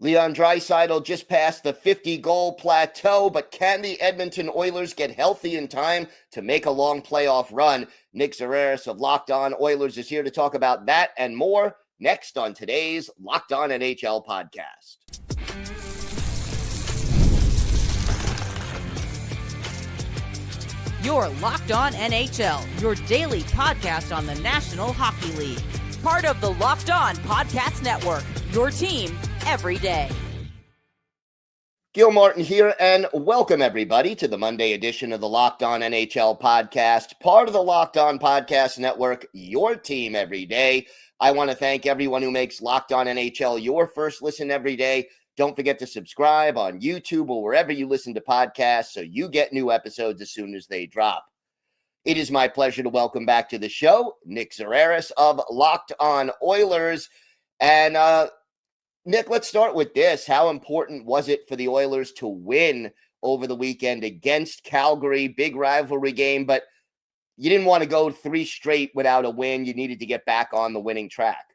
Leon Draisaitl just passed the 50-goal plateau, but can the Edmonton Oilers get healthy in time to make a long playoff run? Nick Zararis of Locked On Oilers is here to talk about that and more next on today's Locked On NHL podcast. You're Locked On NHL, your daily podcast on the National Hockey League. Part of the Locked On Podcast Network, your team every day. Gil Martin here, and welcome everybody to the Monday edition of the Locked On NHL podcast, part of the Locked On Podcast Network, your team every day. I want to thank everyone who makes Locked On NHL your first listen every day. Don't forget to subscribe on YouTube or wherever you listen to podcasts so you get new episodes as soon as they drop. It is my pleasure to welcome back to the show Nick Zararis of Locked On Oilers. And Nick, let's start with this. How important was it for the Oilers to win over the weekend against Calgary? Big rivalry game, but you didn't want to go 3 straight without a win. You needed to get back on the winning track.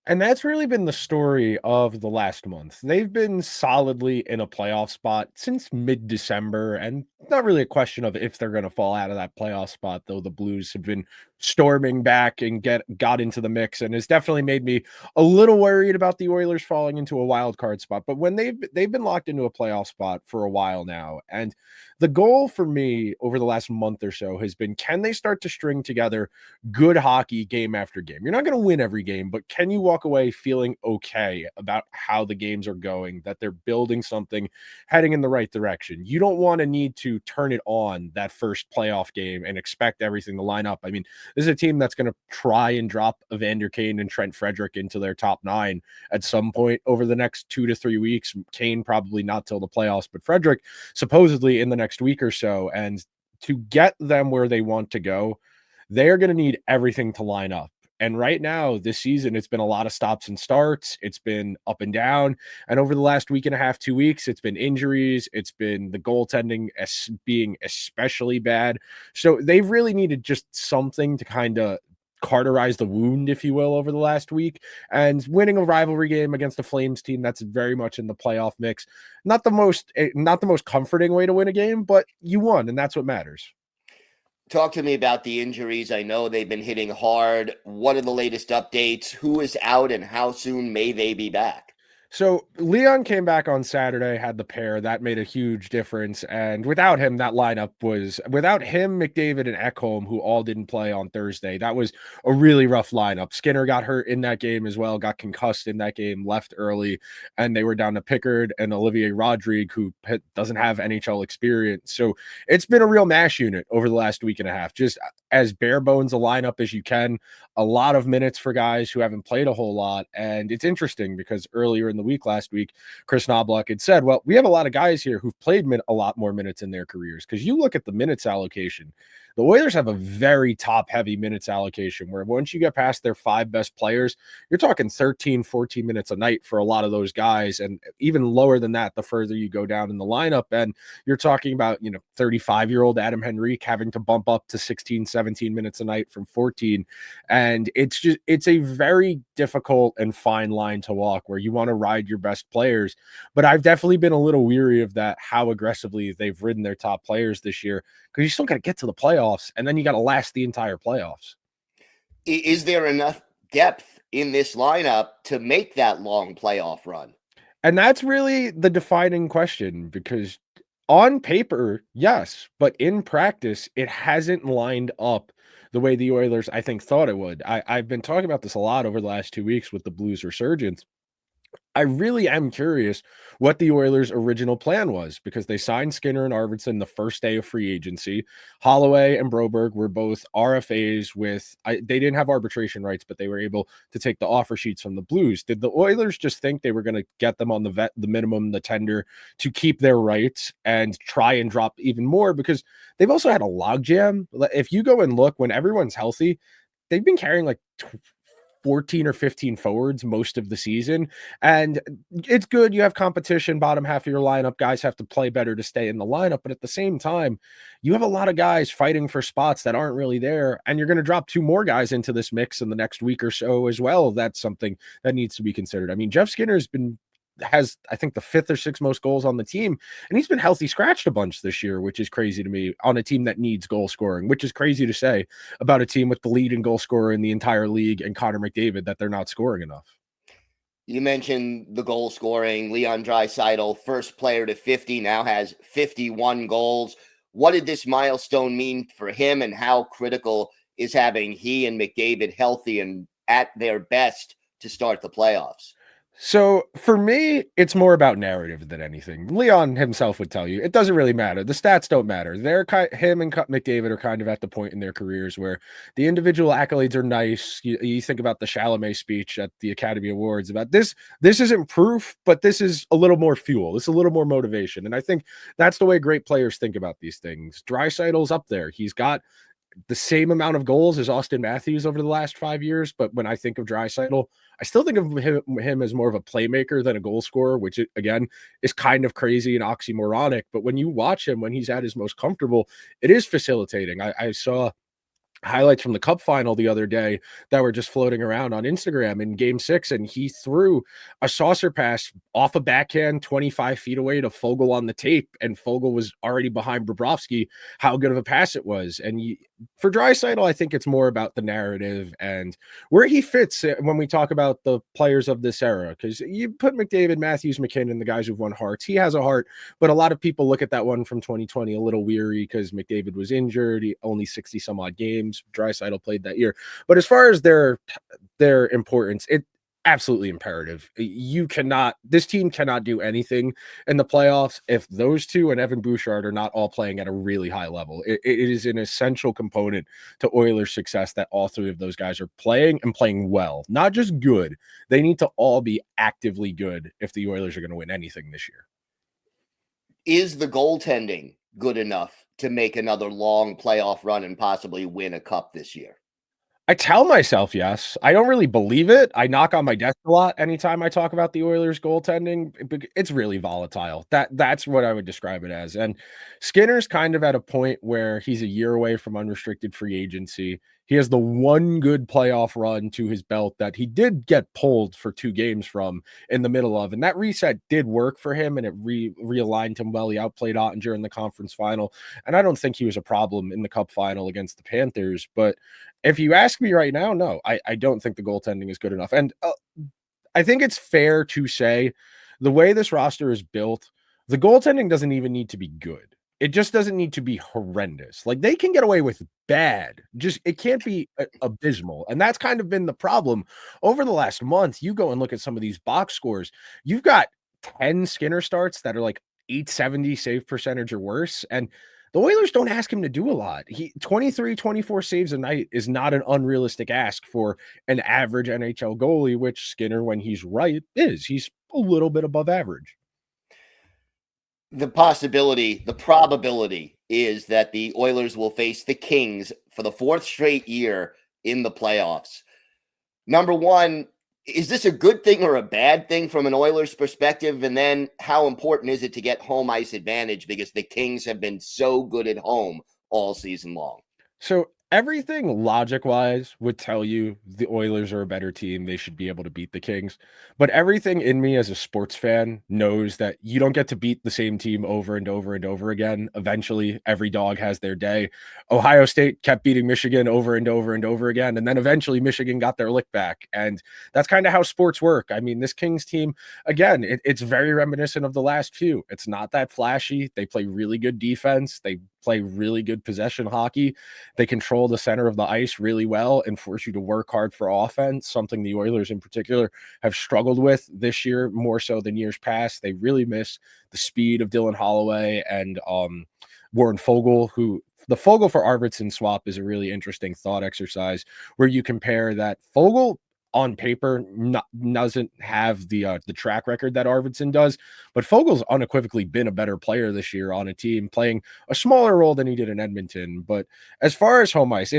And that's really been the story of the last month. They've been solidly in a playoff spot since mid-December, and not really a question of if they're going to fall out of that playoff spot, though the Blues have been storming back and got into the mix, and it's definitely made me a little worried about the Oilers falling into a wild card spot. But when they've been locked into a playoff spot for a while now, and the goal for me over the last month or so has been, can they start to string together good hockey game after game? You're not going to win every game, but can you walk away feeling okay about how the games are going, that they're building something heading in the right direction? You don't want to need to turn it on that first playoff game and expect everything to line up. I mean, this is a team that's going to try and drop Evander Kane and Trent Frederick into their top 9 at some point over the next 2 to 3 weeks. Kane probably not till the playoffs, but Frederick supposedly in the next week or so. And to get them where they want to go, they are going to need everything to line up. And right now, this season, it's been a lot of stops and starts. It's been up and down. And over the last week and a half, 2 weeks, it's been injuries. It's been the goaltending being especially bad. So they've really needed just something to kind of cauterize the wound, if you will, over the last week. And winning a rivalry game against a Flames team that's very much in the playoff mix, not the most comforting way to win a game, but you won, and that's what matters. Talk to me about the injuries. I know they've been hitting hard. What are the latest updates? Who is out and how soon may they be back? So Leon came back on Saturday, had the pair. That made a huge difference. And without him, that lineup was without him, McDavid and Ekholm, who all didn't play on Thursday. That was a really rough lineup. Skinner got hurt in that game as well, got concussed in that game, left early, and they were down to Pickard and Olivier Rodrigue, who doesn't have NHL experience. So it's been a real mash unit over the last week and a half, just as bare bones a lineup as you can. A lot of minutes for guys who haven't played a whole lot. And it's interesting because earlier in the week last week, Chris Knobloch had said, well, we have a lot of guys here who've played a lot more minutes in their careers. Because you look at the minutes allocation, the Oilers have a very top-heavy minutes allocation where once you get past their 5 best players, you're talking 13, 14 minutes a night for a lot of those guys, and even lower than that the further you go down in the lineup. And you're talking about, 35-year-old Adam Henrique having to bump up to 16, 17 minutes a night from 14. And it's a very difficult and fine line to walk where you want to ride your best players. But I've definitely been a little weary of that, how aggressively they've ridden their top players this year, because you still got to get to the playoffs, and then you got to last the entire playoffs. Is there enough depth in this lineup to make that long playoff run? And that's really the defining question, because on paper, yes, but in practice, it hasn't lined up the way the Oilers, I think, thought it would. I've been talking about this a lot over the last 2 weeks with the Blues resurgence. I really am curious what the Oilers' original plan was, because they signed Skinner and Arvidsson the first day of free agency. Holloway and Broberg were both RFAs they didn't have arbitration rights, but they were able to take the offer sheets from the Blues. Did the Oilers just think they were going to get them on the minimum, the tender, to keep their rights and try and drop even more? Because they've also had a logjam. If you go and look, when everyone's healthy, they've been carrying like 14 or 15 forwards most of the season. And it's good. You have competition, bottom half of your lineup. Guys have to play better to stay in the lineup. But at the same time, you have a lot of guys fighting for spots that aren't really there. And you're going to drop 2 more guys into this mix in the next week or so as well. That's something that needs to be considered. I mean, Jeff Skinner has been has, I think, the 5th or 6th most goals on the team. And he's been healthy scratched a bunch this year, which is crazy to me on a team that needs goal scoring, which is crazy to say about a team with the leading goal scorer in the entire league and Connor McDavid that they're not scoring enough. You mentioned the goal scoring. Leon Draisaitl, first player to 50, now has 51 goals. What did this milestone mean for him, and how critical is having he and McDavid healthy and at their best to start the playoffs? So for me, it's more about narrative than anything. Leon himself would tell you it doesn't really matter. The stats don't matter. Him and McDavid are kind of at the point in their careers where the individual accolades are nice. You think about the Chalamet speech at the Academy Awards about this. This isn't proof, but this is a little more fuel. It's a little more motivation. And I think that's the way great players think about these things. Draisaitl's up there. He's got the same amount of goals as Austin Matthews over the last 5 years. But when I think of Draisaitl, I still think of him as more of a playmaker than a goal scorer, which again is kind of crazy and oxymoronic. But when you watch him, when he's at his most comfortable, it is facilitating. I saw highlights from the cup final the other day that were just floating around on Instagram in game 6, and he threw a saucer pass off a backhand 25 feet away to Foegele on the tape, and Foegele was already behind Bobrovsky, how good of a pass it was. And for Draisaitl, I think it's more about the narrative and where he fits when we talk about the players of this era, because you put McDavid, Matthews, McKinnon, the guys who've won hearts. He has a heart, but a lot of people look at that one from 2020 a little weary because McDavid was injured. He only 60 some odd games. Draisaitl played that year. But as far as their importance, it absolutely imperative. This team cannot do anything in the playoffs if those two and Evan Bouchard are not all playing at a really high level. It is an essential component to Oilers' success that all three of those guys are playing and playing well, not just good. They need to all be actively good if the Oilers are going to win anything this year. Is the goaltending good enough to make another long playoff run and possibly win a cup this year? I tell myself yes. I don't really believe it. I knock on my desk a lot anytime I talk about the Oilers goaltending. It's really volatile. That's what I would describe it as. And Skinner's kind of at a point where he's a year away from unrestricted free agency. He has the one good playoff run to his belt that he did get pulled for 2 games from in the middle of. And that reset did work for him, and it realigned him well. He outplayed Ottinger in the conference final. And I don't think he was a problem in the cup final against the Panthers. But if you ask me right now, no, I don't think the goaltending is good enough. And I think it's fair to say the way this roster is built, the goaltending doesn't even need to be good. It just doesn't need to be horrendous. Like, they can get away with bad. Just it can't be abysmal. And that's kind of been the problem over the last month. You go and look at some of these box scores. You've got 10 Skinner starts that are like 870 save percentage or worse. And the Oilers don't ask him to do a lot. 24 saves a night is not an unrealistic ask for an average NHL goalie, which Skinner, when he's right, is. He's a little bit above average. The probability is that the Oilers will face the Kings for the 4th straight year in the playoffs. Number one, is this a good thing or a bad thing from an Oilers perspective? And then how important is it to get home ice advantage, because the Kings have been so good at home all season long? So everything logic-wise would tell you the Oilers are a better team. They should be able to beat the Kings. But everything in me as a sports fan knows that you don't get to beat the same team over and over and over again. Eventually, every dog has their day. Ohio State kept beating Michigan over and over and over again. And then eventually Michigan got their lick back. And that's kind of how sports work. I mean, this Kings team, again, it's very reminiscent of the last few. It's not that flashy. They play really good defense. They play really good possession hockey. They control the center of the ice really well and force you to work hard for offense, something the Oilers in particular have struggled with this year more so than years past. They really miss the speed of Dylan Holloway and Warren Foegele, who the Foegele for Arvidsson swap is a really interesting thought exercise where you compare that Foegele on paper doesn't have the track record that Arvidsson does, but Fogel's unequivocally been a better player this year on a team playing a smaller role than he did in Edmonton. But as far as home ice,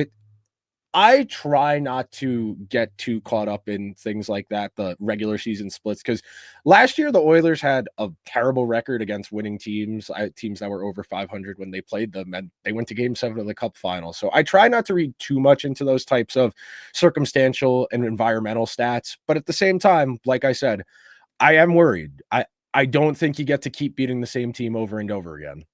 I try not to get too caught up in things like that, the regular season splits, because last year the Oilers had a terrible record against winning teams that were over 500 when they played them, and they went to Game 7 of the Cup final. So I try not to read too much into those types of circumstantial and environmental stats. But at the same time, like I said, I am worried. I don't think you get to keep beating the same team over and over again.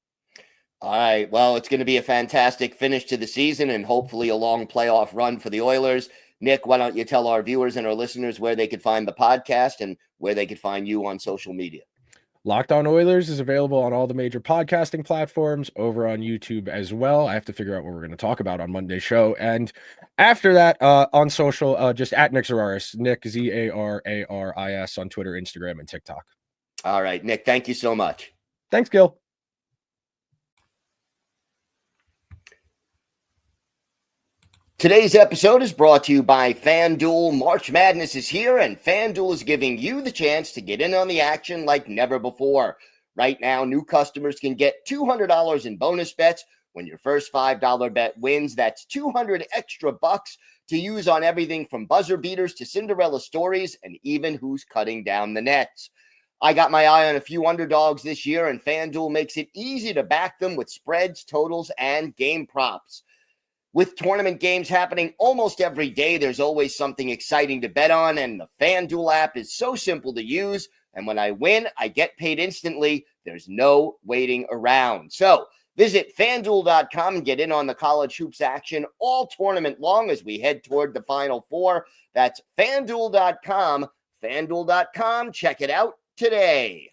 All right. Well, it's going to be a fantastic finish to the season and hopefully a long playoff run for the Oilers. Nick, why don't you tell our viewers and our listeners where they could find the podcast and where they could find you on social media? Locked On Oilers is available on all the major podcasting platforms, over on YouTube as well. I have to figure out what we're going to talk about on Monday's show. And after that, on social, just at Nick Zararis, Nick, Zararis on Twitter, Instagram, and TikTok. All right, Nick, thank you so much. Thanks, Gil. Today's episode is brought to you by FanDuel. March Madness is here, and FanDuel is giving you the chance to get in on the action like never before. Right now, new customers can get $200 in bonus bets when your first $5 bet wins. That's $200 extra bucks to use on everything from buzzer beaters to Cinderella stories and even who's cutting down the nets. I got my eye on a few underdogs this year, and FanDuel makes it easy to back them with spreads, totals, and game props. With tournament games happening almost every day, there's always something exciting to bet on, and the FanDuel app is so simple to use. And when I win, I get paid instantly. There's no waiting around. So visit FanDuel.com and get in on the college hoops action all tournament long as we head toward the Final Four. That's FanDuel.com. FanDuel.com. Check it out today.